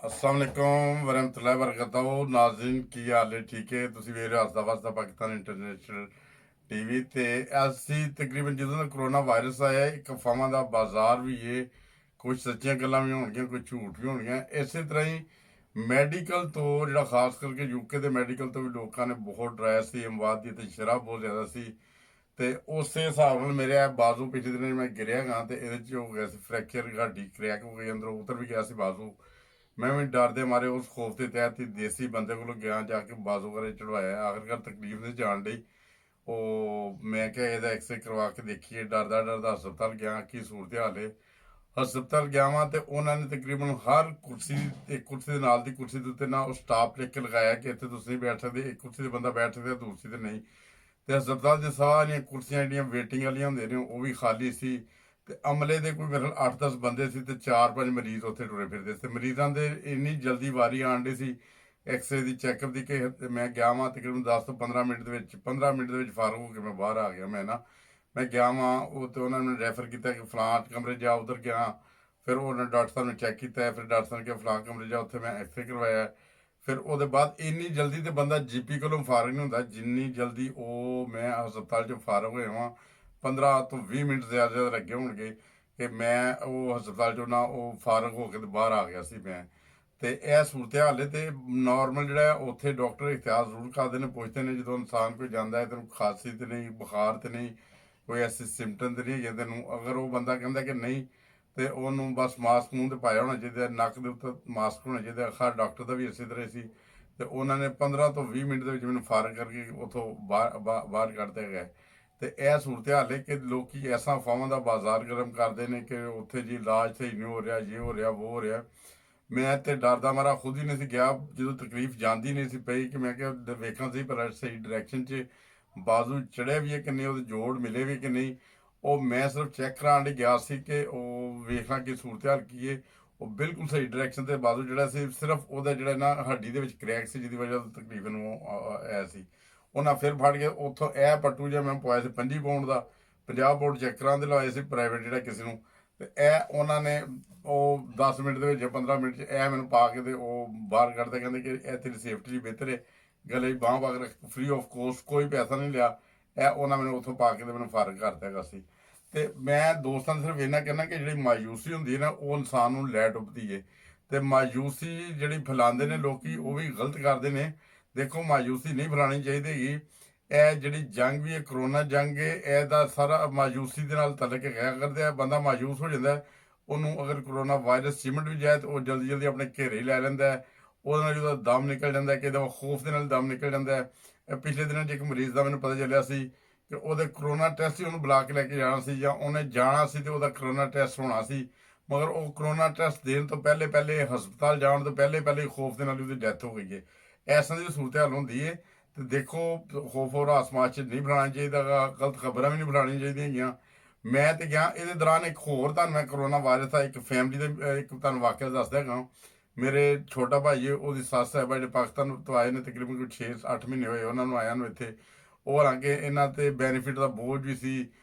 अस्सलाम वालेकुम वरहमतुल्लाहि वबरकातुहू नाज़रीन की हाल है ठीक है ਤੁਸੀਂ ਵੇਖ ਰਹੇ ਹੋ ਹੱਸਦਾ ਵਸਦਾ ਪਾਕਿਸਤਾਨ ਇੰਟਰਨੈਸ਼ਨਲ ਟੀਵੀ ਤੇ ਅਸੀਂ ਤਕਰੀਬਨ ਜਦੋਂ ਦਾ ਕਰੋਨਾ ਵਾਇਰਸ ਆਇਆ ਇੱਕ ਅਫਵਾਹਾਂ ਦਾ ਬਾਜ਼ਾਰ ਵੀ ਹੈ ਕੁਝ ਸੱਚੀਆਂ ਗੱਲਾਂ ਵੀ ਹੋਣਗੀਆਂ ਕੁਝ ਝੂਠ ਵੀ ਹੋਣਗੀਆਂ ਇਸੇ ਤਰ੍ਹਾਂ ਹੀ ਮੈਡੀਕਲ ਤੋਂ ਜਿਹੜਾ ਖਾਸ ਕਰਕੇ ਯੂਕੇ ਦੇ ਮੈਡੀਕਲ ਤੋਂ ਵੀ ਲੋਕਾਂ ਨੇ ਬਹੁਤ ਡਰਾਇਆ ਸੀ ਅਮਵਾਤ ਦੀ ਤੇ ਸ਼ਰ੍ਹਾ ਬਹੁਤ ਜ਼ਿਆਦਾ ਸੀ ਤੇ ਉਸੇ ਹਿਸਾਬ ਨਾਲ ਮੇਰੇ ਆ ਬਾਜ਼ੂ ਪਿਛਲੇ ਦਿਨ ਮੈਂ ਗਿਰਿਆ ਗਾ ਤੇ ਇਹਦੇ ਚ ਹੋ ਗਿਆ ਸੀ ਫ੍ਰੈਕਚਰ ਹੱਡੀ ਕ੍ਰੈਕ ਹੋ ਗਈ ਅੰਦਰੋਂ ਉਤਰ ਵੀ ਗਿਆ ਸੀ ਬਾਜ਼ੂ ਮੈਂ ਵੀ ਡਰ ਦੇ ਮਾਰੇ ਉਸ ਖੌਫ ਦੇ ਤਹਿਤ ਹੀ ਦੇਸੀ ਬੰਦੇ ਕੋਲ ਗਿਆ ਜਾ ਕੇ ਬਾਜ਼ੂ ਵਗੈਰੇ ਚੜਵਾਇਆ ਆਖਰਕਾਰ ਤਕਲੀਫ ਨਹੀਂ ਜਾਣ ਡਈ ਉਹ ਮੈਂ ਕਿਹਾ ਇਹਦਾ ਐਕਸਰੇ ਕਰਵਾ ਕੇ ਦੇਖੀਏ ਡਰਦਾ ਡਰਦਾ ਹਸਪਤਾਲ ਗਿਆ ਕੀ ਸੂਰਤ ਹਾਲ ਹੈ ਹਸਪਤਾਲ ਗਿਆ ਵਾਂ ਤੇ ਉਹਨਾਂ ਨੇ ਤਕਰੀਬਨ ਹਰ ਕੁਰਸੀ ਇੱਕ ਕੁਰਸੀ ਦੇ ਨਾਲ ਦੀ ਕੁਰਸੀ ਦੇ ਉੱਤੇ ਨਾ ਉਹ ਸਟਾਪ ਲਿਖ ਕੇ ਲਗਾਇਆ ਕਿ ਇੱਥੇ ਤੁਸੀਂ ਨਹੀਂ ਬੈਠ ਸਕਦੇ ਇੱਕ ਕੁਰਸੀ ਤੇ ਬੰਦਾ ਬੈਠ ਸਕਦਾ ਦੂਸਰੀ ਤੇ ਨਹੀਂ ਤੇ ਹਸਪਤਾਲ ਦੇ ਸਾਰੀਆਂ ਕੁਰਸੀਆਂ ਜਿਹੜੀਆਂ ਵੇਟਿੰਗ ਵਾਲੀਆਂ ਹੁੰਦੀਆਂ ਨੇ ਉਹ ਵੀ ਖਾਲੀ ਸੀ ਤੇ ਅਮਲੇ ਦੇ ਕੋਈ ਮੇਰੇ 8-10 ਬੰਦੇ ਸੀ ਤੇ 4-5 ਮਰੀਜ਼ ਉੱਥੇ ਟੁਰੇ ਫਿਰਦੇ ਸੀ ਮਰੀਜ਼ਾਂ ਦੇ ਇੰਨੀ ਜਲਦੀ ਵਾਰੀ ਆਣ ਡਈ ਸੀ ਐਕਸਰੇ ਦੀ ਚੈੱਕਅਪ ਦੀ ਕਿ ਮੈਂ ਗਿਆ ਵਾਂ ਤਕਰੀਬਨ 10 ਤੋਂ 15 ਮਿੰਟ ਦੇ ਵਿੱਚ 15 ਮਿੰਟ ਦੇ ਵਿੱਚ ਫਾਰਗ ਹੋ ਕੇ ਮੈਂ ਬਾਹਰ ਆ ਗਿਆ ਮੈਂ ਗਿਆ ਵਾਂ ਉਹ ਤੇ ਉਹਨਾਂ ਨੇ ਰੈਫਰ ਕੀਤਾ ਕਿ ਫਲਾਂ ਕਮਰੇ ਜਾ ਉਧਰ ਗਿਆ ਫਿਰ ਉਹਨਾਂ ਡਾਕਟਰ ਸਾਹਿਬ ਨੇ ਚੈੱਕ ਕੀਤਾ ਫਿਰ ਡਾਕਟਰ ਸਾਹਿਬ ਨੇ ਕਿਹਾ ਫਲਾਂ ਕਮਰੇ ਜਾ ਉੱਥੇ ਮੈਂ ਐਕਸਰੇ ਕਰਵਾਇਆ ਫਿਰ ਉਹਦੇ ਬਾਅਦ ਇੰਨੀ ਜਲਦੀ ਤੇ ਬੰਦਾ ਜੀਪੀ ਕੋਲੋਂ ਫਾਰਗ ਨਹੀਂ ਹੁੰਦਾ ਜਿੰਨੀ ਜਲਦੀ ਉਹ ਮੈਂ ਹਸਪਤਾਲ 'ਚੋਂ ਫਾਰਗ ਹੋਇਆ ਵਾਂ 15 ਤੋਂ 20 ਮਿੰਟ ਜ਼ਿਆਦਾ ਲੱਗੇ ਹੋਣਗੇ ਕਿ ਮੈਂ ਉਹ ਹਸਪਤਾਲ 'ਚੋਂ ਨਾ ਉਹ ਫਾਰਗ ਹੋ ਕੇ ਤੇ ਬਾਹਰ ਆ ਗਿਆ ਸੀ ਮੈਂ ਤੇ ਇਹ ਸੂਰਤ ਹਾਲ ਹੈ ਤੇ ਨਾਰਮਲ ਜਿਹੜਾ ਉੱਥੇ ਡਾਕਟਰ ਇਖਤਿਆਰ ਜ਼ਰੂਰ ਕਰਦੇ ਨੇ ਪੁੱਛਦੇ ਨੇ ਜਦੋਂ ਇਨਸਾਨ ਕੋਈ ਜਾਂਦਾ ਹੈ ਤੈਨੂੰ ਖਾਂਸੀ ਤੇ ਨਹੀਂ ਬੁਖਾਰ ਤੇ ਨਹੀਂ ਕੋਈ ਐਸੇ ਸਿੰਪਟਮ ਤੇ ਨਹੀਂ ਹੈਗੇ ਤੈਨੂੰ ਅਗਰ ਉਹ ਬੰਦਾ ਕਹਿੰਦਾ ਕਿ ਨਹੀਂ ਤੇ ਉਹਨੂੰ ਬਸ ਮਾਸਕ ਮੂੰਹ ਤੇ ਪਾਇਆ ਹੋਣਾ ਚਾਹੀਦਾ ਨੱਕ ਦੇ ਉੱਤੇ ਮਾਸਕ ਹੋਣਾ ਚਾਹੀਦਾ ਹਰ ਡਾਕਟਰ ਦਾ ਵੀ ਇਸੇ ਤਰ੍ਹਾਂ ਸੀ ਤੇ ਉਹਨਾਂ ਨੇ 15 ਤੋਂ 20 ਮਿੰਟ ਦੇ ਵਿੱਚ ਮੈਨੂੰ ਫਾਰਗ ਕਰਕੇ ਉੱਥੋਂ ਬਾਹਰ ਕੱਢਦੇ ਗਏ ਤੇ ਇਹ ਸੂਰਤ ਹਾਲ ਹੈ ਕਿ ਲੋਕੀ ਐਸਾ ਅਫਵਾਹਾਂ ਦਾ ਬਾਜ਼ਾਰ ਗਰਮ ਕਰਦੇ ਨੇ ਕਿ ਉੱਥੇ ਜੀ ਇਲਾਜ ਸਹੀ ਨਹੀਂ ਹੋ ਰਿਹਾ ਇਹ ਹੋ ਰਿਹਾ ਉਹ ਹੋ ਰਿਹਾ ਮੈਂ ਤੇ ਡਰਦਾ ਮਾਰਾ ਖੁਦ ਹੀ ਨਹੀਂ ਸੀ ਗਿਆ ਜਦੋਂ ਤਕਲੀਫ ਜਾਂਦੀ ਨਹੀਂ ਸੀ ਪਈ ਕਿ ਮੈਂ ਕਿਹਾ ਵੇਖਾਂ ਸਹੀ ਪਰ ਸਹੀ ਡਾਇਰੈਕਸ਼ਨ 'ਚ ਬਾਜ਼ੂ ਚੜਿਆ ਵੀ ਹੈ ਕਿ ਨਹੀਂ ਉਹਦੇ ਜੋੜ ਮਿਲੇ ਵੀ ਕਿ ਨਹੀਂ ਉਹ ਮੈਂ ਸਿਰਫ ਚੈੱਕ ਕਰਾਉਣ ਲਈ ਗਿਆ ਸੀ ਕਿ ਉਹ ਵੇਖਾਂ ਕਿ ਸੂਰਤ ਹਾਲ ਕੀ ਹੈ ਉਹ ਬਿਲਕੁਲ ਸਹੀ ਡਾਇਰੈਕਸ਼ਨ ਤੇ ਬਾਜ਼ੂ ਜਿਹੜਾ ਸੀ ਸਿਰਫ ਉਹਦਾ ਜਿਹੜਾ ਨਾ ਹੱਡੀ ਦੇ ਵਿੱਚ ਕਰੈਕ ਸੀ ਜਿਹਦੀ ਵਜ੍ਹਾ ਤੋਂ ਤਕਲੀਫ ਨੂੰ ਆਇਆ ਸੀ ਉਹਨਾਂ ਫਿਰ ਫੜ ਕੇ ਉੱਥੋਂ ਇਹ ਪੱਟੂ ਜਿਹਾ ਮੈਂ ਪਵਾਇਆ ਸੀ 25 ਪਾਉਂਡ ਦਾ 50 ਪਾਉਂਡ ਚੈੱਕ ਕਰਾਂ ਦੇ ਲਵਾਏ ਸੀ ਪ੍ਰਾਈਵੇਟ ਜਿਹੜਾ ਕਿਸੇ ਨੂੰ ਤੇ ਇਹ ਉਹਨਾਂ ਨੇ ਉਹ 10 ਮਿੰਟ ਦੇ ਵਿੱਚ 15 ਮਿੰਟ 'ਚ ਇਹ ਮੈਨੂੰ ਪਾ ਕੇ ਤੇ ਉਹ ਬਾਹਰ ਕੱਢਦੇ ਕਹਿੰਦੇ ਕਿ ਇਹ ਤੇਰੀ ਸੇਫਟੀ ਲਈ ਬਿਹਤਰ ਹੈ ਗਲੇ ਬਾਂਹ ਪਾ ਕੇ ਫ੍ਰੀ ਆਫ ਕੋਸਟ ਕੋਈ ਪੈਸਾ ਨਹੀਂ ਲਿਆ ਇਹ ਉਹਨਾਂ ਮੈਨੂੰ ਉੱਥੋਂ ਪਾ ਕੇ ਤੇ ਮੈਨੂੰ ਫਰਕ ਕਰਤਾ ਹੈਗਾ ਸੀ ਤੇ ਮੈਂ ਦੋਸਤਾਂ ਨੂੰ ਸਿਰਫ ਇਹਨਾਂ ਕਹਿਣਾ ਕਿ ਜਿਹੜੀ ਮਾਯੂਸੀ ਹੁੰਦੀ ਹੈ ਨਾ ਉਹ ਇਨਸਾਨ ਨੂੰ ਲੈ ਡੁੱਬਦੀ ਹੈ ਤੇ ਮਾਯੂਸੀ ਜਿਹੜੀ ਫੈਲਾਉਂਦੇ ਨੇ ਲੋਕੀ ਉਹ ਵੀ ਗਲਤ ਕਰਦੇ ਨੇ ਦੇਖੋ ਮਾਯੂਸੀ ਨਹੀਂ ਫੈਲਾਉਣੀ ਚਾਹੀਦੀ ਹੈਗੀ ਇਹ ਜਿਹੜੀ ਜੰਗ ਵੀ ਹੈ ਕਰੋਨਾ ਜੰਗ ਹੈ ਇਹਦਾ ਸਾਰਾ ਮਾਯੂਸੀ ਦੇ ਨਾਲ ਤਲਕ ਹੈ ਕਰਦੇ ਆ ਬੰਦਾ ਮਾਯੂਸ ਹੋ ਜਾਂਦਾ ਉਹਨੂੰ ਅਗਰ ਕਰੋਨਾ ਵਾਇਰਸ ਚਿਮਟ ਵੀ ਜਾਏ ਤਾਂ ਉਹ ਜਲਦੀ ਜਲਦੀ ਆਪਣੇ ਘੇਰੇ ਲੈ ਲੈਂਦਾ ਉਹਦੇ ਨਾਲ ਜਦੋਂ ਦਮ ਨਿਕਲ ਜਾਂਦਾ ਕਿ ਇਹਦਾ ਖੌਫ ਦੇ ਨਾਲ ਦਮ ਨਿਕਲ ਜਾਂਦਾ ਇਹ ਪਿਛਲੇ ਦਿਨਾਂ 'ਚ ਇੱਕ ਮਰੀਜ਼ ਦਾ ਮੈਨੂੰ ਪਤਾ ਚੱਲਿਆ ਸੀ ਕਿ ਉਹਦੇ ਕਰੋਨਾ ਟੈਸਟ ਹੀ ਉਹਨੂੰ ਬੁਲਾ ਕੇ ਲੈ ਕੇ ਜਾਣਾ ਸੀ ਜਾਂ ਉਹਨੇ ਜਾਣਾ ਸੀ ਤੇ ਉਹਦਾ ਕਰੋਨਾ ਟੈਸਟ ਹੋਣਾ ਸੀ ਮਗਰ ਉਹ ਕਰੋਨਾ ਟੈਸਟ ਦੇਣ ਤੋਂ ਪਹਿਲੇ ਹਸਪਤਾਲ ਜਾਣ ਤੋਂ ਪਹਿਲੇ ਖੌਫ ਦੇ ਨਾਲ ਉਹਦੀ ਡੈਥ ਹੋ ਗਈ ਹੈ ਐਸਾਂ ਦੀ ਸੂਰਤ ਹਾਲ ਹੁੰਦੀ ਹੈ ਤੇ ਦੇਖੋ ਖੌਫ ਔਰ ਆਸਮਾਨ 'ਚ ਨਹੀਂ ਫੈਲਾਉਣਾ ਚਾਹੀਦਾ ਗਲਤ ਖਬਰਾਂ ਵੀ ਨਹੀਂ ਫੈਲਾਉਣੀਆਂ ਚਾਹੀਦੀਆਂ ਹੈਗੀਆਂ ਮੈਂ ਤੇ ਗਿਆ ਇਹਦੇ ਦੌਰਾਨ ਇੱਕ ਹੋਰ ਤੁਹਾਨੂੰ ਮੈਂ ਕਰੋਨਾ ਵਾਇਰਸ ਦਾ ਇੱਕ ਫੈਮਿਲੀ ਦੇ ਇੱਕ ਤੁਹਾਨੂੰ ਵਾਕਿਆ ਦੱਸਦਾ ਹੈਗਾ ਮੇਰੇ ਛੋਟਾ ਭਾਈ ਉਹਦੀ ਸੱਸ ਹੈ ਜਿਹੜੇ ਪਾਕਿਸਤਾਨ ਤੋਂ ਆਏ ਨੇ ਤਕਰੀਬਨ ਕੋਈ 6-8 ਮਹੀਨੇ ਹੋਏ ਉਹਨਾਂ ਨੂੰ ਆਇਆ ਨੂੰ ਇੱਥੇ ਉਹ ਹਾਲਾਂਕਿ ਇਹਨਾਂ ਤੇ ਬੈਨੀਫਿਟ ਦਾ ਬੋਝ ਵੀ ਸੀ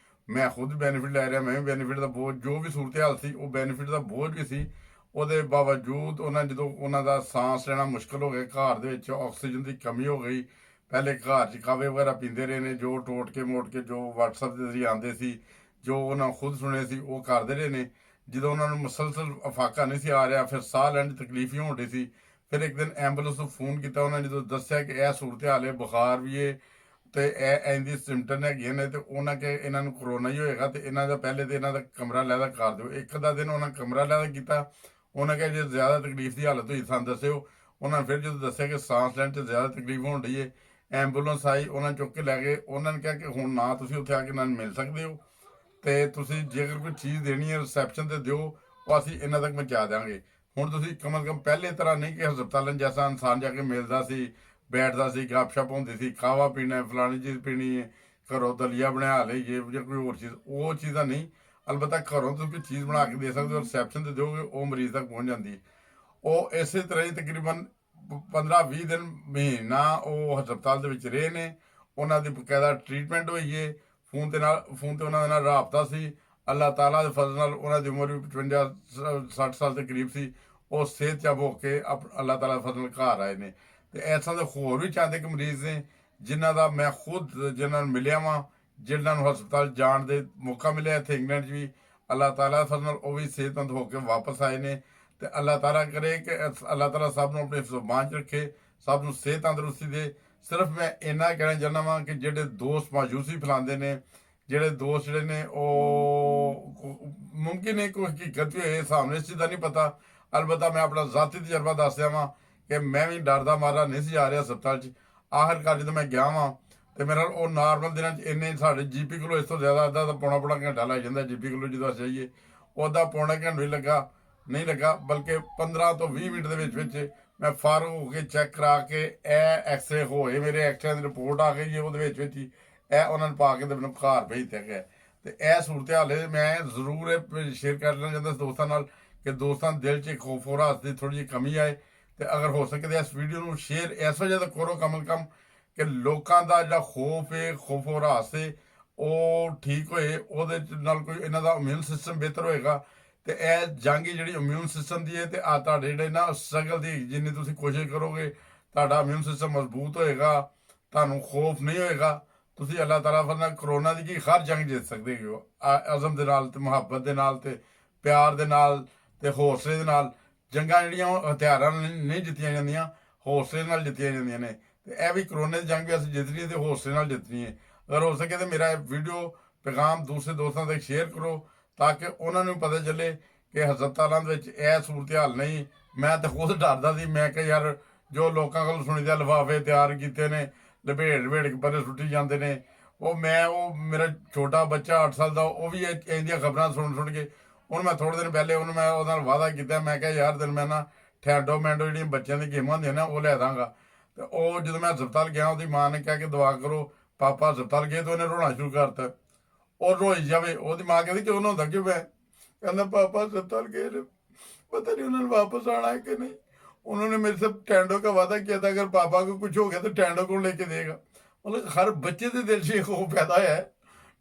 ਮੈਂ ਖੁਦ ਬੈਨੀਫਿਟ ਲੈ ਰਿਹਾ ਮੈਂ ਵੀ ਬੈਨੀਫਿਟ ਦਾ ਬੋਝ ਜੋ ਵੀ ਸੂਰਤ ਹਾਲ ਸੀ ਉਹ ਬੈਨੀਫਿਟ ਦਾ ਬੋਝ ਵੀ ਸੀ ਉਹਦੇ ਬਾਵਜੂਦ ਜਦੋਂ ਉਹਨਾਂ ਦਾ ਸਾਂਸ ਲੈਣਾ ਮੁਸ਼ਕਲ ਹੋ ਗਿਆ ਘਰ ਦੇ ਵਿੱਚ ਆਕਸੀਜਨ ਦੀ ਕਮੀ ਹੋ ਗਈ ਪਹਿਲੇ ਘਰ 'ਚ ਕਾਵੇ ਵਗੈਰਾ ਪੀਂਦੇ ਰਹੇ ਨੇ ਜੋ ਟੋਟ ਕੇ ਮੋੜ ਕੇ ਜੋ ਵਟਸਐਪ ਦੇ ਜ਼ਰੀਏ ਆਉਂਦੇ ਸੀ ਜੋ ਉਹਨਾਂ ਖੁਦ ਸੁਣੇ ਸੀ ਉਹ ਕਰਦੇ ਰਹੇ ਨੇ ਜਦੋਂ ਉਹਨਾਂ ਨੂੰ ਮੁਸਲਸਲ ਅਫਾਕਾ ਨਹੀਂ ਸੀ ਆ ਰਿਹਾ ਫਿਰ ਸਾਹ ਲੈਣ ਦੀ ਤਕਲੀਫ ਹੀ ਹੋਣ ਡਈ ਸੀ ਫਿਰ ਇੱਕ ਦਿਨ ਐਂਬੂਲੈਂਸ ਨੂੰ ਫੋਨ ਕੀਤਾ ਉਹਨਾਂ ਨੇ ਜਦੋਂ ਦੱਸਿਆ ਕਿ ਇਹ ਸੂਰਤ ਹਾਲ ਹੈ ਬੁਖਾਰ ਵੀ ਹੈ ਤੇ ਇਹ ਇਹਦੀ ਸਿੰਪਟਮ ਹੈਗੀਆਂ ਨੇ ਤੇ ਉਹਨਾਂ ਕਿ ਇਹਨਾਂ ਨੂੰ ਕਰੋਨਾ ਹੀ ਹੋਏਗਾ ਤੇ ਇਹਨਾਂ ਦਾ ਪਹਿਲੇ ਤੇ ਇਹਨਾਂ ਦਾ ਕਮਰਾ ਲੈਦਾ ਕਰ ਦਿਓ ਇੱਕ ਦਾ ਦਿਨ ਉਹਨਾਂ ਕਮਰਾ ਲੈਦਾ ਕੀਤਾ ਉਹਨਾਂ ਕਿਹਾ ਜੇ ਜ਼ਿਆਦਾ ਤਕਲੀਫ ਦੀ ਹਾਲਤ ਹੋਈ ਸਾਨੂੰ ਦੱਸਿਓ ਉਹਨਾਂ ਨੇ ਫਿਰ ਜਦੋਂ ਦੱਸਿਆ ਕਿ ਸਾਂਸ ਲੈਣ 'ਚ ਜ਼ਿਆਦਾ ਤਕਲੀਫ ਹੋਣ ਡਈ ਹੈ ਐਂਬੂਲੈਂਸ ਆਈ ਉਹਨਾਂ ਚੁੱਕ ਕੇ ਲੈ ਗਏ ਉਹਨਾਂ ਨੇ ਕਿਹਾ ਕਿ ਹੁਣ ਨਾ ਤੁਸੀਂ ਉੱਥੇ ਆ ਕੇ ਨਾਲ ਮਿਲ ਸਕਦੇ ਹੋ ਤੇ ਤੁਸੀਂ ਜੇਕਰ ਕੋਈ ਚੀਜ਼ ਦੇਣੀ ਹੈ ਰਿਸੈਪਸ਼ਨ ਤੇ ਦਿਓ ਉਹ ਅਸੀਂ ਇਹਨਾਂ ਤੱਕ ਪਹੁੰਚਾ ਦਿਆਂਗੇ ਹੁਣ ਤੁਸੀਂ ਕਮ ਅਜ਼ ਕਮ ਪਹਿਲੇ ਤਰ੍ਹਾਂ ਨਹੀਂ ਕਿ ਹਸਪਤਾਲਾਂ ਜੈਸਾ ਇਨਸਾਨ ਜਾ ਕੇ ਮਿਲਦਾ ਸੀ ਬੈਠਦਾ ਸੀ ਗੱਪਸ਼ਪ ਹੁੰਦੀ ਸੀ ਖਾਵਾ ਪੀਣਾ ਫਲਾਣੀ ਚੀਜ਼ ਪੀਣੀ ਹੈ ਘਰੋਂ ਦਲੀਆ ਬਣਾ ਲਈਏ ਜਾਂ ਕੋਈ ਹੋਰ ਚੀਜ਼ ਉਹ ਚੀਜ਼ਾਂ ਨਹੀਂ ਅਲਬੱਤਾ ਘਰੋਂ ਤੁਸੀਂ ਕੋਈ ਚੀਜ਼ ਬਣਾ ਕੇ ਦੇ ਸਕਦੇ ਹੋ ਰਿਸੈਪਸ਼ਨ ਤੇ ਦਿਓਗੇ ਉਹ ਮਰੀਜ਼ ਤੱਕ ਪਹੁੰਚ ਜਾਂਦੀ ਉਹ ਇਸੇ ਤਰ੍ਹਾਂ ਹੀ ਤਕਰੀਬਨ 15-20 ਦਿਨ ਮਹੀਨਾ ਉਹ ਹਸਪਤਾਲ ਦੇ ਵਿੱਚ ਰਹੇ ਨੇ ਉਹਨਾਂ ਦੀ ਬਕਾਇਦਾ ਟ੍ਰੀਟਮੈਂਟ ਹੋਈ ਹੈ ਫੋਨ ਤੇ ਉਹਨਾਂ ਦੇ ਨਾਲ ਰਾਬਤਾ ਸੀ ਅੱਲਾਹ ਤਾਲਾ ਦੇ ਫਜ਼ਲ ਨਾਲ ਉਹਨਾਂ ਦੀ ਉਮਰ ਵੀ 55-60 ਸਾਲ ਦੇ ਕਰੀਬ ਸੀ ਉਹ ਸਿਹਤਯਾਬ ਹੋ ਕੇ ਅੱਲਾਹ ਤਾਲਾ ਦੇ ਫਜ਼ਲ ਨਾਲ ਘਰ ਆਏ ਨੇ। ਤੇ ਐਸਾਂ ਦੇ ਹੋਰ ਵੀ ਚੰਦ ਇੱਕ ਮਰੀਜ਼ ਨੇ ਜਿਨ੍ਹਾਂ ਦਾ ਮੈਂ ਖੁਦ ਜਿਨ੍ਹਾਂ ਨੂੰ ਮਿਲਿਆ ਵਾਂ, ਜਿਨ੍ਹਾਂ ਨੂੰ ਹਸਪਤਾਲ ਜਾਣ ਦੇ ਮੌਕਾ ਮਿਲਿਆ ਇੱਥੇ ਇੰਗਲੈਂਡ 'ਚ ਵੀ, ਅੱਲਾਹ ਤਾਲਾ ਦੇ ਫਜ਼ਲ ਨਾਲ ਉਹ ਵੀ ਸਿਹਤਮੰਦ ਹੋ ਕੇ ਵਾਪਸ ਆਏ ਨੇ। ਤੇ ਅੱਲਾਹ ਤਾਲਾ ਕਰੇ ਕਿ ਅੱਲਾਹ ਤਾਲਾ ਸਭ ਨੂੰ ਆਪਣੇ ਜ਼ੁਬਾਨ 'ਚ ਰੱਖੇ, ਸਭ ਨੂੰ ਸਿਹਤ ਤੰਦਰੁਸਤੀ ਦੇ। ਸਿਰਫ ਮੈਂ ਇੰਨਾ ਕਹਿਣਾ ਚਾਹੁੰਦਾ ਵਾਂ ਕਿ ਜਿਹੜੇ ਦੋਸਤ ਮਾਯੂਸੀ ਫੈਲਾਉਂਦੇ ਨੇ, ਜਿਹੜੇ ਦੋਸਤ ਜਿਹੜੇ ਨੇ ਉਹ ਮੁਮਕਿਨ ਹੈ ਕੋਈ ਹਕੀਕਤ ਵੀ ਹੋਏ, ਸਾਹਮਣੇ ਇਸ ਚੀਜ਼ ਦਾ ਨਹੀਂ ਪਤਾ। ਅਲਬੱਤਾ ਮੈਂ ਆਪਣਾ ਜ਼ਾਤੀ ਤਜਰਬਾ ਦੱਸ ਰਿਹਾ ਵਾਂ ਕਿ ਮੈਂ ਵੀ ਡਰਦਾ ਮਾਰਾ ਨਹੀਂ ਸੀ ਜਾ ਰਿਹਾ ਹਸਪਤਾਲ 'ਚ। ਆਖਿਰਕਾਰ ਜਦੋਂ ਮੈਂ ਗਿਆ ਵਾਂ ਤੇ ਮੇਰੇ ਨਾਲ ਉਹ ਨਾਰਮਲ ਦਿਨਾਂ 'ਚ ਇੰਨੇ ਸਾਡੇ ਜੀਪੀ ਕੋਲੋਂ ਇਸ ਤੋਂ ਜ਼ਿਆਦਾ ਅੱਧਾ ਤਾਂ ਪੌਣਾ ਘੰਟਾ ਲੱਗ ਜਾਂਦਾ ਜੀਪੀ ਕੋਲੋਂ ਜਦੋਂ ਅਸੀਂ ਜਾਈਏ, ਉਹਦਾ ਪੌਣਾ ਘੰਟਾ ਨਹੀਂ ਲੱਗਾ ਬਲਕਿ 15 ਤੋਂ 20 ਮਿੰਟ ਦੇ ਵਿੱਚ ਮੈਂ ਫਾਰਗ ਹੋ ਕੇ ਚੈੱਕ ਕਰਾ ਕੇ ਇਹ ਐਕਸਰੇ ਹੋਏ, ਮੇਰੇ ਐਕਸਰੇ ਦੀ ਰਿਪੋਰਟ ਆ ਗਈ ਹੈ, ਉਹਦੇ ਵਿੱਚ ਹੀ ਇਹ ਉਹਨਾਂ ਨੇ ਪਾ ਕੇ ਤੇ ਮੈਨੂੰ ਘਰ ਭੇਜ ਦਿੱਤਾ ਗਿਆ। ਤੇ ਇਹ ਸੂਰਤ ਹਾਲ ਹੈ, ਮੈਂ ਜ਼ਰੂਰ ਇਹ ਸ਼ੇਅਰ ਕਰ ਲੈਣਾ ਚਾਹੁੰਦਾ ਦੋਸਤਾਂ ਨਾਲ ਕਿ ਦੋਸਤਾਂ ਦੇ ਦਿਲ 'ਚ ਇੱਕ ਖੌਫ ਹੋ ਰਾਸ ਦੀ ਥੋੜੀ ਜਿਹੀ ਕਮੀ ਆਏ। ਤੇ ਅਗਰ ਹੋ ਸਕੇ ਤਾਂ ਇਸ ਵੀਡੀਓ ਨੂੰ ਸ਼ੇਅਰ ਇਸ ਵਜ੍ਹਾ ਤੋਂ ਕਰੋ ਕਮਲ ਕਮ ਕਿ ਲੋਕਾਂ ਦਾ ਜਿਹੜਾ ਖੌਫ ਹੈ, ਖੌਫ ਹੋ ਰਾਸ ਹੈ, ਉਹ ਠੀਕ ਹੋਏ, ਉਹਦੇ ਨਾਲ ਕੋਈ ਇਹਨਾਂ ਦਾ ਇਮਿਊਨ ਸਿਸਟਮ ਬਿਹਤਰ ਹੋਏਗਾ। ਤੇ ਇਹ ਜੰਗ ਜਿਹੜੀ ਇਮਿਊਨ ਸਿਸਟਮ ਦੀ ਹੈ ਤੇ ਆ ਤੁਹਾਡੇ ਜਿਹੜੇ ਨਾ ਸਟਰਗਲ ਦੀ ਜਿੰਨੀ ਤੁਸੀਂ ਕੋਸ਼ਿਸ਼ ਕਰੋਗੇ ਤੁਹਾਡਾ ਇਮਿਊਨ ਸਿਸਟਮ ਮਜ਼ਬੂਤ ਹੋਏਗਾ, ਤੁਹਾਨੂੰ ਖੌਫ ਨਹੀਂ ਹੋਏਗਾ। ਤੁਸੀਂ ਅੱਲਾਹ ਤਾਲਾ ਫਰਮਾਨ ਕਰੋਨਾ ਦੀ ਕੀ ਹਰ ਜੰਗ ਜਿੱਤ ਸਕਦੇ ਹੋ ਅਜ਼ਮ ਦੇ ਨਾਲ ਤੇ ਮੁਹੱਬਤ ਦੇ ਨਾਲ ਤੇ ਪਿਆਰ ਦੇ ਨਾਲ ਤੇ ਹੌਸਲੇ ਦੇ ਨਾਲ। ਜੰਗਾਂ ਜਿਹੜੀਆਂ ਉਹ ਹਥਿਆਰਾਂ ਨਾਲ ਨਹੀਂ ਜਿੱਤੀਆਂ ਜਾਂਦੀਆਂ, ਹੌਸਲੇ ਨਾਲ ਜਿੱਤੀਆਂ ਜਾਂਦੀਆਂ ਨੇ। ਤੇ ਇਹ ਵੀ ਕਰੋਨਾ ਦੀ ਜੰਗ ਵੀ ਅਸੀਂ ਜਿੱਤਣੀ ਹੈ ਤੇ ਹੌਸਲੇ ਨਾਲ ਜਿੱਤਣੀ ਹੈ। ਅਗਰ ਹੋ ਸਕੇ ਤਾਂ ਮੇਰਾ ਇਹ ਵੀਡੀਓ ਪੈਗਾਮ ਦੂਸਰੇ ਦੋਸਤਾਂ ਤੱਕ ਸ਼ੇਅਰ ਕਰੋ ਤਾਂ ਕਿ ਉਹਨਾਂ ਨੂੰ ਪਤਾ ਚੱਲੇ ਕਿ ਹਸਪਤਾਲਾਂ ਦੇ ਵਿੱਚ ਇਹ ਸੂਰਤ ਹਾਲ ਨਹੀਂ। ਮੈਂ ਤਾਂ ਖੁਦ ਡਰਦਾ ਸੀ, ਮੈਂ ਕਿਹਾ ਯਾਰ ਜੋ ਲੋਕਾਂ ਕੋਲ ਸੁਣੀਦੇ ਲਿਫਾਫੇ ਤਿਆਰ ਕੀਤੇ ਨੇ ਲਪੇਟ ਕੇ ਪਰੇ ਸੁੱਟੀ ਜਾਂਦੇ ਨੇ, ਉਹ ਮੇਰਾ ਛੋਟਾ ਬੱਚਾ 8 ਸਾਲ ਦਾ ਉਹ ਵੀ ਇਹਦੀਆਂ ਖਬਰਾਂ ਸੁਣ ਕੇ ਉਹਨੂੰ ਮੈਂ ਥੋੜੇ ਦਿਨ ਪਹਿਲੇ ਉਹਨੂੰ ਮੈਂ ਉਹਦੇ ਨਾਲ ਵਾਅਦਾ ਕੀਤਾ, ਮੈਂ ਕਿਹਾ ਯਾਰ ਤੈਨੂੰ ਮੈਂ ਨਾ ਠੈਂਡੋ ਮੈਂਡੋ ਜਿਹੜੀਆਂ ਬੱਚਿਆਂ ਦੀ ਗੇਮਾਂ ਹੁੰਦੀਆਂ ਨਾ ਉਹ ਲੈ ਦਾਂਗਾ। ਤੇ ਉਹ ਜਦੋਂ ਮੈਂ ਹਸਪਤਾਲ ਗਿਆ ਉਹਦੀ ਮਾਂ ਨੇ ਕਿਹਾ ਕਿ ਦੁਆ ਕਰੋ, ਪਾਪਾ ਹਸਪਤਾਲ ਗਏ ਤਾਂ ਉਹਨੇ ਰੋਣਾ ਸ਼ੁਰੂ ਕਰਤਾ। ਉਹ ਰੋਈ ਜਾਵੇ, ਉਹਦੀ ਮਾਂ ਕਹਿੰਦੀ ਕਿਉਂ ਹੁੰਦਾ ਕਿਉਂ ਮੈਂ ਕਹਿੰਦਾ ਪਾਪਾ हस्पताल गए थे, पता नहीं उन्होंने वापस आना है कि नहीं। उन्होंने मेरे से टैंडो का वादा किया था अगर पापा को कुछ हो गया तो टैंडो को लेके देगा। मतलब हर बच्चे के दिल से खौफ पैदा है।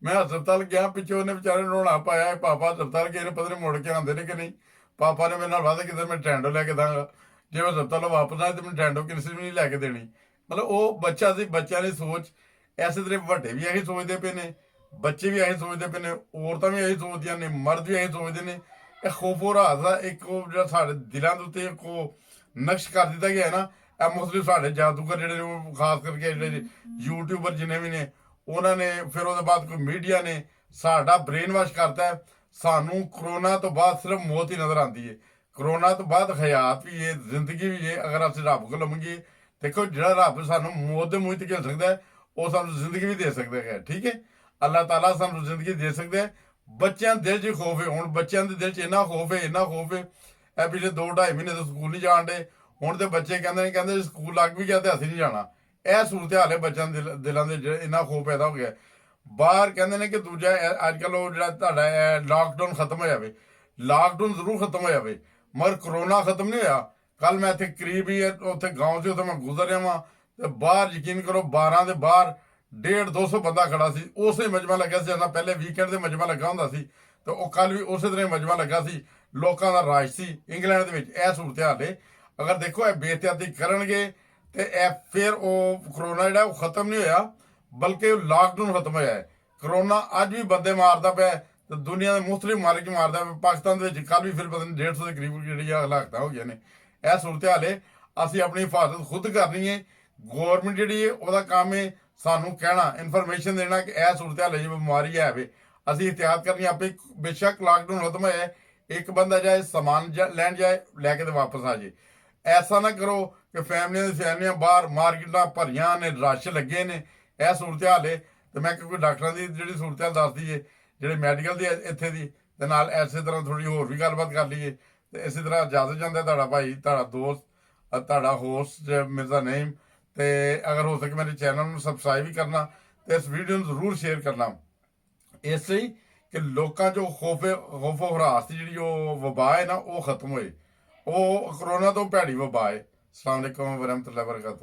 मैं हस्पताल गया पिछले उन्हें बेचारे ने रोना पाया है, पापा हस्पताल गए ने पता नहीं मुड़ के आते ने कि नहीं। पापा ने मेरे नाल वादा किया मैं टैंडो लैके दांगा, जे मैं हस्पतालों वापस आए तो मैं टैंडो किसी भी नहीं लैके देनी। मतलब वो बच्चा सी, बच्चों की सोच ऐसे तरह ਵੱਡੇ ਵੀ ਇਹੀ ਸੋਚਦੇ ਪਏ ਨੇ, ਬੱਚੇ ਵੀ ਇਹੀ ਸੋਚਦੇ ਪਏ ਨੇ, ਔਰਤਾਂ ਵੀ ਇਹੀ ਸੋਚਦੀਆਂ ਨੇ, ਮਰਦ ਵੀ ਇਹੀ ਸੋਚਦੇ ਨੇ। ਇਹ ਖੌਫੋ ਰਾਤ ਦਾ ਇੱਕ ਉਹ ਜਿਹੜਾ ਸਾਡੇ ਦਿਲਾਂ ਦੇ ਉੱਤੇ ਇੱਕ ਉਹ ਨਕਸ਼ ਕਰ ਦਿੱਤਾ ਗਿਆ ਹੈ ਨਾ, ਇਹ ਮੁਖਤਲਿਫ ਸਾਡੇ ਜਾਦੂਗਰ ਜਿਹੜੇ ਨੇ ਉਹ ਖਾਸ ਕਰਕੇ ਜਿਹੜੇ ਯੂਟਿਊਬਰ ਜਿੰਨੇ ਵੀ ਨੇ ਉਹਨਾਂ ਨੇ, ਫਿਰ ਉਹਦੇ ਬਾਅਦ ਕੋਈ ਮੀਡੀਆ ਨੇ ਸਾਡਾ ਬ੍ਰੇਨ ਵਾਸ਼ ਕਰਤਾ ਹੈ। ਸਾਨੂੰ ਕਰੋਨਾ ਤੋਂ ਬਾਅਦ ਸਿਰਫ ਮੌਤ ਹੀ ਨਜ਼ਰ ਆਉਂਦੀ ਹੈ। ਕਰੋਨਾ ਤੋਂ ਬਾਅਦ ਹਯਾਤ ਵੀ ਹੈ, ਜ਼ਿੰਦਗੀ ਵੀ ਹੈ। ਅਗਰ ਅਸੀਂ ਰੱਬ ਕੋਲ ਮੰਗੀਏ, ਦੇਖੋ ਜਿਹੜਾ ਰੱਬ ਸਾਨੂੰ ਮੌਤ ਦੇ ਮੂੰਹ ਤੇ ਘੇਲ ਸਕਦਾ ਹੈ ਉਹ ਸਾਨੂੰ ਜ਼ਿੰਦਗੀ ਵੀ ਦੇ ਸਕਦਾ ਹੈ। ਠੀਕ ਹੈ, ਅੱਲਾਹ ਤਾਲਾ ਸਾਨੂੰ ਜ਼ਿੰਦਗੀ ਦੇ ਸਕਦਾ ਹੈ। ਬੱਚਿਆਂ ਦੇ ਦਿਲ 'ਚ ਖੌਫ ਹੈ, ਹੁਣ ਬੱਚਿਆਂ ਦੇ ਦਿਲ 'ਚ ਇੰਨਾ ਖੌਫ ਹੈ ਇਹ ਪਿਛਲੇ 2-2.5 ਮਹੀਨੇ ਤੋਂ ਸਕੂਲ ਨਹੀਂ ਜਾਣ ਡੇ। ਹੁਣ ਤੇ ਬੱਚੇ ਕਹਿੰਦੇ ਸਕੂਲ ਲੱਗ ਵੀ ਗਿਆ ਤੇ ਅਸੀਂ ਨਹੀਂ ਜਾਣਾ। ਇਹ ਸੂਰਤ ਹਾਲ ਹੈ ਬੱਚਿਆਂ ਦੇ ਦਿਲਾਂ ਦੇ ਇੰਨਾ ਖੌਫ ਪੈਦਾ ਹੋ ਗਿਆ। ਬਾਹਰ ਕਹਿੰਦੇ ਨੇ ਕਿ ਦੂਜਾ ਅੱਜ ਕੱਲ੍ਹ ਉਹ ਜਿਹੜਾ ਤੁਹਾਡਾ ਲਾਕਡਾਊਨ ਖਤਮ ਹੋ ਜਾਵੇ, ਲਾਕਡਾਊਨ ਜ਼ਰੂਰ ਖਤਮ ਹੋ ਜਾਵੇ ਮਗਰ ਕਰੋਨਾ ਖਤਮ ਨਹੀਂ ਹੋਇਆ। ਕੱਲ ਮੈਂ ਇੱਥੇ ਕਰੀਬ ਹੀ ਉੱਥੇ ਗਾਉਂ 'ਚ ਉੱਥੇ ਮੈਂ ਗੁਜ਼ਰ ਰਿਹਾ ਵਾਂ ਤੇ ਬਾਹਰ ਯਕੀਨ ਕਰੋ 12 ਦੇ ਬਾਹਰ 150-200 ਬੰਦਾ ਖੜਾ ਸੀ। ਉਸੇ ਮਜਮਾ ਲੱਗਾ ਸੀ ਜਿੱਦਾਂ ਪਹਿਲੇ ਵੀਕਐਂਡ ਦੇ ਮਜਮਾ ਲੱਗਾ ਹੁੰਦਾ ਸੀ ਤੇ ਉਹ ਕੱਲ ਵੀ ਉਸੇ ਤਰ੍ਹਾਂ ਮਜਮਾ ਲੱਗਾ ਸੀ। ਲੋਕਾਂ ਦਾ ਰਾਜ ਸੀ ਇੰਗਲੈਂਡ ਦੇ ਵਿੱਚ। ਇਹ ਸੂਰਤ ਹਾਲ ਹੈ। ਅਗਰ ਦੇਖੋ ਇਹ ਬੇਹਤਿਆਤੀ ਕਰਨਗੇ ਤੇ ਇਹ ਫਿਰ ਉਹ ਕਰੋਨਾ ਜਿਹੜਾ ਉਹ ਖਤਮ ਨਹੀਂ ਹੋਇਆ ਬਲਕਿ ਲਾਕਡਾਊਨ ਖਤਮ ਹੋਇਆ ਹੈ। ਕਰੋਨਾ ਅੱਜ ਵੀ ਬੰਦੇ ਮਾਰਦਾ ਪਿਆ ਤੇ ਦੁਨੀਆ ਦੇ ਮੁਖਤਲਿਫ ਮੁਲਕ 'ਚ ਮਾਰਦਾ ਪਿਆ। ਪਾਕਿਸਤਾਨ ਦੇ ਵਿੱਚ ਕੱਲ ਵੀ ਫਿਰ ਪਤਾ ਨਹੀਂ 150 ਦੇ ਕਰੀਬ ਜਿਹੜੀਆਂ ਹਲਾਕਤਾਂ ਹੋ ਗਈਆਂ ਨੇ। ਇਹ ਸੂਰਤ ਹਾਲ ਹੈ। ਅਸੀਂ ਆਪਣੀ ਹਿਫਾਜ਼ਤ ਖੁਦ ਕਰਨੀ ਹੈ। ਗੌਰਮੈਂਟ ਜਿਹੜੀ ਹੈ ਉਹਦਾ ਕੰਮ ਹੈ ਸਾਨੂੰ ਕਹਿਣਾ, ਇਨਫੋਰਮੇਸ਼ਨ ਦੇਣਾ ਕਿ ਇਹ ਸੂਰਤ ਹਾਲ ਹੈ, ਬਿਮਾਰੀ ਹੈ ਵੇ, ਅਸੀਂ ਇhtiyat ਕਰਨੀ ਆਪੇ। ਬੇਸ਼ੱਕ ਲਾਕਡਾਊਨ ਖਤਮ ਹੋਇਆ, ਇੱਕ ਬੰਦਾ ਜਾਏ ਸਮਾਨ ਲੈਣ ਜਾਏ ਲੈ ਕੇ ਤੇ ਵਾਪਸ ਆ ਜਾਏ। ਐਸਾ ਨਾ ਕਰੋ ਕਿ ਫੈਮਲੀਆਂ ਬਾਹਰ ਮਾਰਕੀਟਾਂ ਭਰੀਆਂ ਨੇ, ਰਸ਼ ਲੱਗੇ ਨੇ। ਇਹ ਸੂਰਤ ਹਾਲ ਹੈ। ਤੇ ਮੈਂ ਕਿਉਂਕਿ ਡਾਕਟਰਾਂ ਦੀ ਜਿਹੜੀ ਸੂਰਤ ਹਾਲ ਦੱਸਦੀ ਹੈ ਜਿਹੜੇ ਮੈਡੀਕਲ ਦੀ ਇੱਥੇ ਦੀ ਤੇ ਨਾਲ ਇਸੇ ਤਰ੍ਹਾਂ ਥੋੜੀ ਹੋਰ ਵੀ ਗੱਲਬਾਤ ਕਰ ਲਈਏ। ਤੇ ਇਸੇ ਤਰ੍ਹਾਂ ਇਜਾਜ਼ਤ ਜਾਂਦਾ ਤੁਹਾਡਾ ਭਾਈ, ਤੁਹਾਡਾ ਦੋਸਤ, ਤੁਹਾਡਾ ਹੋਸਟ ਮਿਰਜ਼ਾ ਨਈਮ। ਤੇ ਅਗਰ ਹੋ ਸਕੇ ਮੇਰੇ ਚੈਨਲ ਨੂੰ ਸਬਸਕ੍ਰਾਈਬ ਵੀ ਕਰਨਾ ਤੇ ਇਸ ਵੀਡੀਓ ਨੂੰ ਜ਼ਰੂਰ ਸ਼ੇਅਰ ਕਰਨਾ, ਇਸ ਲਈ ਕਿ ਲੋਕਾਂ 'ਚੋਂ ਖੌਫੋ ਹਰਾਸ ਦੀ ਜਿਹੜੀ ਉਹ ਵਬਾ ਹੈ ਨਾ ਉਹ ਖਤਮ ਹੋਏ। ਉਹ ਕਰੋਨਾ ਤੋਂ ਭੈੜੀ ਵਬਾ ਹੈ। ਅਸਲਾਮ ਅਲੈਕੁਮ ਵਰਹਿਮਤੁਲਾਹਿ ਵਬਰਕਾਤੁਹੂ।